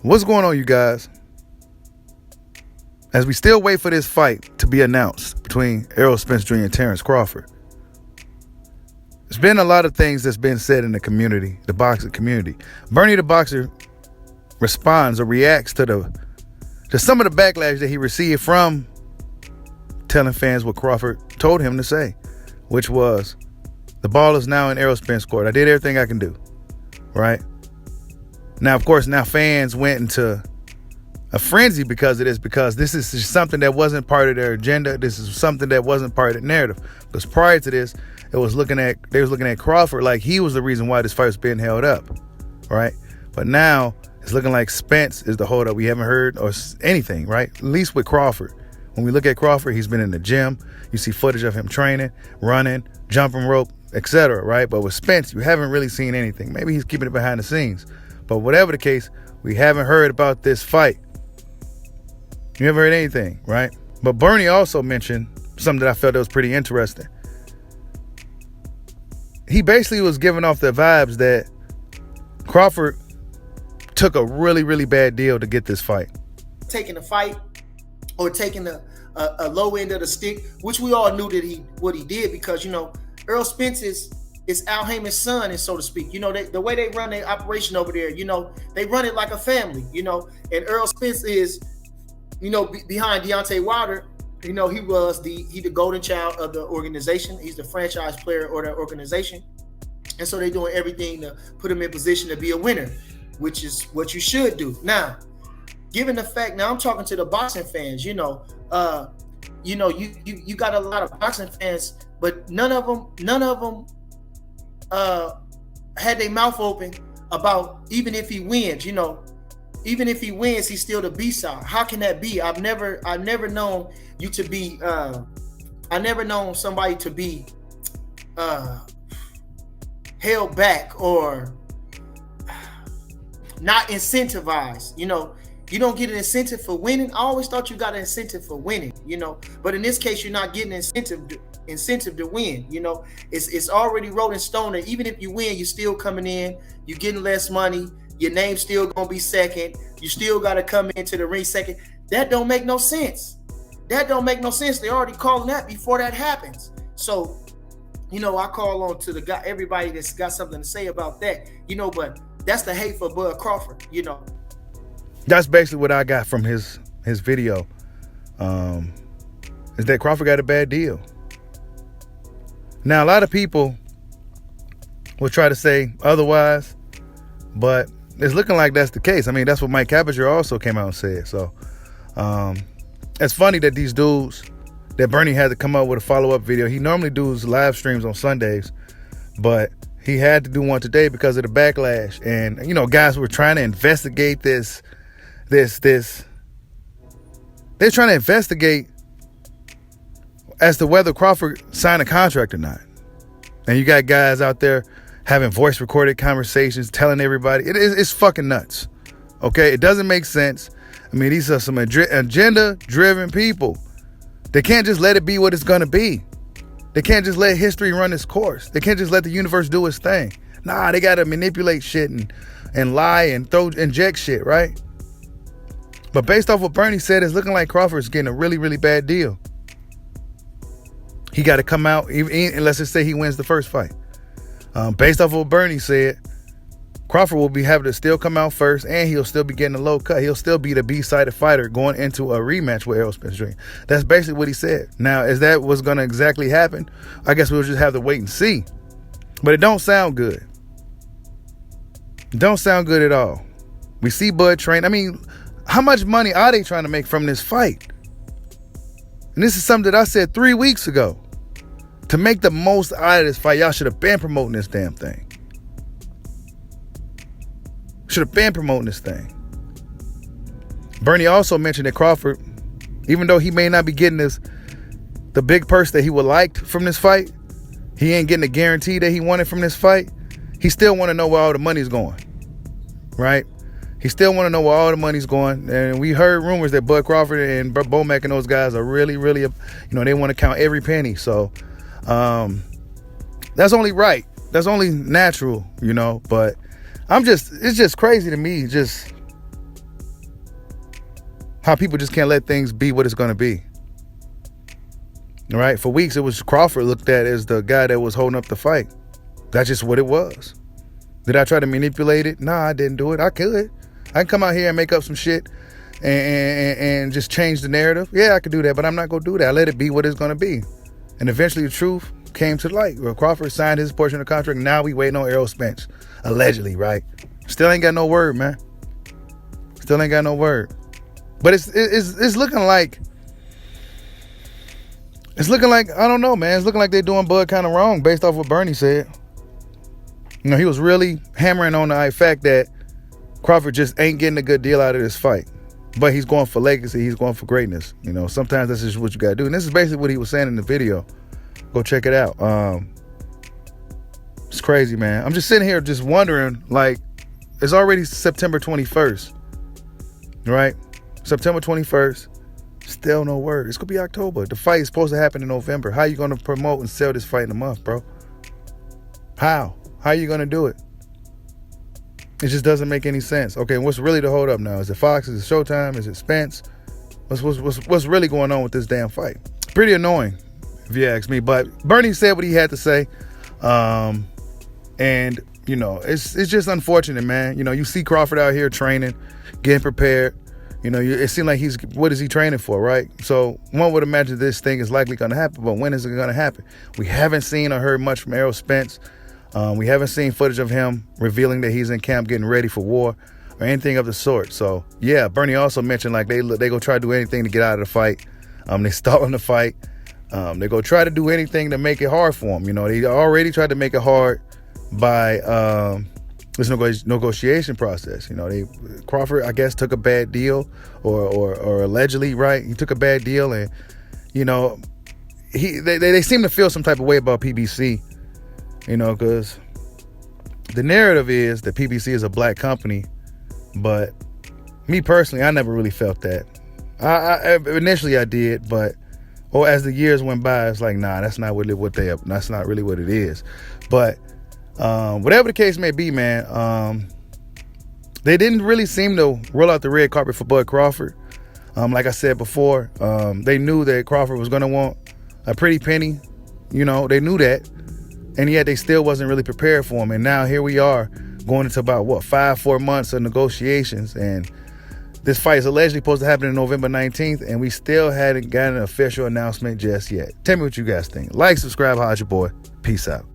What's going on, you guys? As we still wait for this fight to be announced between Errol, Spence Jr. and Terence Crawford, there's been a lot of things that's been said in the community, the boxing community. Bernie the Boxer responds or reacts to some of the backlash that he received from telling fans what Crawford told him to say, which was, the ball is now in Errol Spence's court. I did everything I can do, right? Now, of course, now fans went into a frenzy because of this, because this is just something that wasn't part of their agenda. This is something that wasn't part of the narrative. Because prior to this, they was looking at Crawford like he was the reason why this fight was being held up, right? But now it's looking like Spence is the holdup. We haven't heard or anything, right? At least with Crawford. When we look at Crawford, he's been in the gym. You see footage of him training, running, jumping rope, etc., right? But with Spence, you haven't really seen anything. Maybe he's keeping it behind the scenes. But whatever the case, we haven't heard about this fight. You haven't heard anything, right? But Bernie also mentioned something that I felt that was pretty interesting. He basically was giving off the vibes that Crawford took a really, really bad deal to get this fight. Taking the fight or taking a low end of the stick, which we all knew that what he did, because, Errol Spence is Al Haymon's son, and so to speak. The way they run their operation over there, they run it like a family, and Errol Spence is, behind Deontay Wilder, he was the golden child of the organization. He's the franchise player or the organization. And so they're doing everything to put him in position to be a winner, which is what you should do. Now, given the fact, now I'm talking to the boxing fans, you got a lot of boxing fans, but none of them had their mouth open about, even if he wins, even if he wins, he's still the B-side. How can that be? I've never known you to be, I never known somebody to be held back or not incentivized. You don't get an incentive for winning. I always thought you got an incentive for winning, but in this case, you're not getting an incentive to win. It's already wrote in stone that even if you win, you're still coming in, you're getting less money, your name's still gonna be second, you still gotta come into the ring second. That don't make no sense. They already calling that before that happens. So, I call on to the guy, everybody that's got something to say about that, but that's the hate for Bud Crawford, That's basically what I got from his video, is that Crawford got a bad deal. Now, a lot of people will try to say otherwise, but it's looking like that's the case. I mean, that's what Mike Capinger also came out and said. So it's funny that these dudes, that Bernie had to come up with a follow-up video. He normally does live streams on Sundays, but he had to do one today because of the backlash. And, guys were trying to investigate this. They're trying to investigate as to whether Crawford signed a contract or not. And you got guys out there having voice recorded conversations, telling everybody. It's fucking nuts. Okay? It doesn't make sense. I mean, these are some agenda-driven people. They can't just let it be what it's going to be. They can't just let history run its course. They can't just let the universe do its thing. Nah, they got to manipulate shit and lie and inject shit, right? But based off what Bernie said, it's looking like Crawford's getting a really, really bad deal. He got to come out, and let's just say he wins the first fight. Based off what Bernie said, Crawford will be having to still come out first, and he'll still be getting a low cut. He'll still be the B-sided fighter going into a rematch with Errol Spence Jr. That's basically what he said. Now, is that what's going to exactly happen? I guess we'll just have to wait and see. But it don't sound good. It don't sound good at all. We see Bud train. I mean, how much money are they trying to make from this fight? And this is something that I said 3 weeks ago. To make the most out of this fight, y'all should have been promoting this damn thing. Should have been promoting this thing. Bernie also mentioned that Crawford, even though he may not be getting the big purse that he would like from this fight, he ain't getting the guarantee that he wanted from this fight. He still want to know where all the money's going, right? He still want to know where all the money's going. And we heard rumors that Bud Crawford and Bomac and those guys are really, really, they want to count every penny. So that's only right. That's only natural, but it's just crazy to me. Just How people just can't let things be what it's going to be. All right? For weeks, it was Crawford looked at as the guy that was holding up the fight. That's just what it was. Did I try to manipulate it? Nah, I didn't do it. I could. I can come out here and make up some shit and just change the narrative. Yeah, I could do that, but I'm not going to do that. I let it be what it's going to be. And eventually the truth came to light. Well, Crawford signed his portion of the contract. Now we waiting on Errol Spence. Allegedly, right? Still ain't got no word, man. Still ain't got no word. But it's looking like, I don't know, man. It's looking like they're doing Bud kind of wrong based off what Bernie said. You know, he was really hammering on the fact that Crawford just ain't getting a good deal out of this fight. But he's going for legacy. He's going for greatness. You know, sometimes that's just what you got to do. And this is basically what he was saying in the video. Go check it out. It's crazy, man. I'm just sitting here just wondering, like, it's already September 21st, right? September 21st, still no word. It's going to be October. The fight is supposed to happen in November. How you going to promote and sell this fight in a month, bro? How are you going to do it? It just doesn't make any sense. Okay, what's really the hold up now? Is it Fox? Is it Showtime? Is it Spence? What's really going on with this damn fight? Pretty annoying, if you ask me. But Bernie said what he had to say. And, you know, it's just unfortunate, man. You know, you see Crawford out here training, getting prepared. You know, it seems like what is he training for, right? So one would imagine this thing is likely going to happen, but when is it going to happen? We haven't seen or heard much from Errol Spence. We haven't seen footage of him revealing that he's in camp getting ready for war or anything of the sort. So, yeah, Bernie also mentioned like they go try to do anything to get out of the fight. They stalling the fight. They go try to do anything to make it hard for him. You know, they already tried to make it hard by this negotiation process. You know, Crawford, I guess, took a bad deal or allegedly, right? He took a bad deal, and, you know, they seem to feel some type of way about PBC. You know, because the narrative is that PBC is a black company, but me personally, I never really felt that. I initially I did, but as the years went by, it's like, nah, that's not really what that's not really what it is. But whatever the case may be, man, they didn't really seem to roll out the red carpet for Bud Crawford. Like I said before, they knew that Crawford was going to want a pretty penny. You know, they knew that. And yet they still wasn't really prepared for him. And now here we are going into about, 4 months of negotiations. And this fight is allegedly supposed to happen on November 19th. And we still hadn't gotten an official announcement just yet. Tell me what you guys think. Like, subscribe, holla at your boy. Peace out.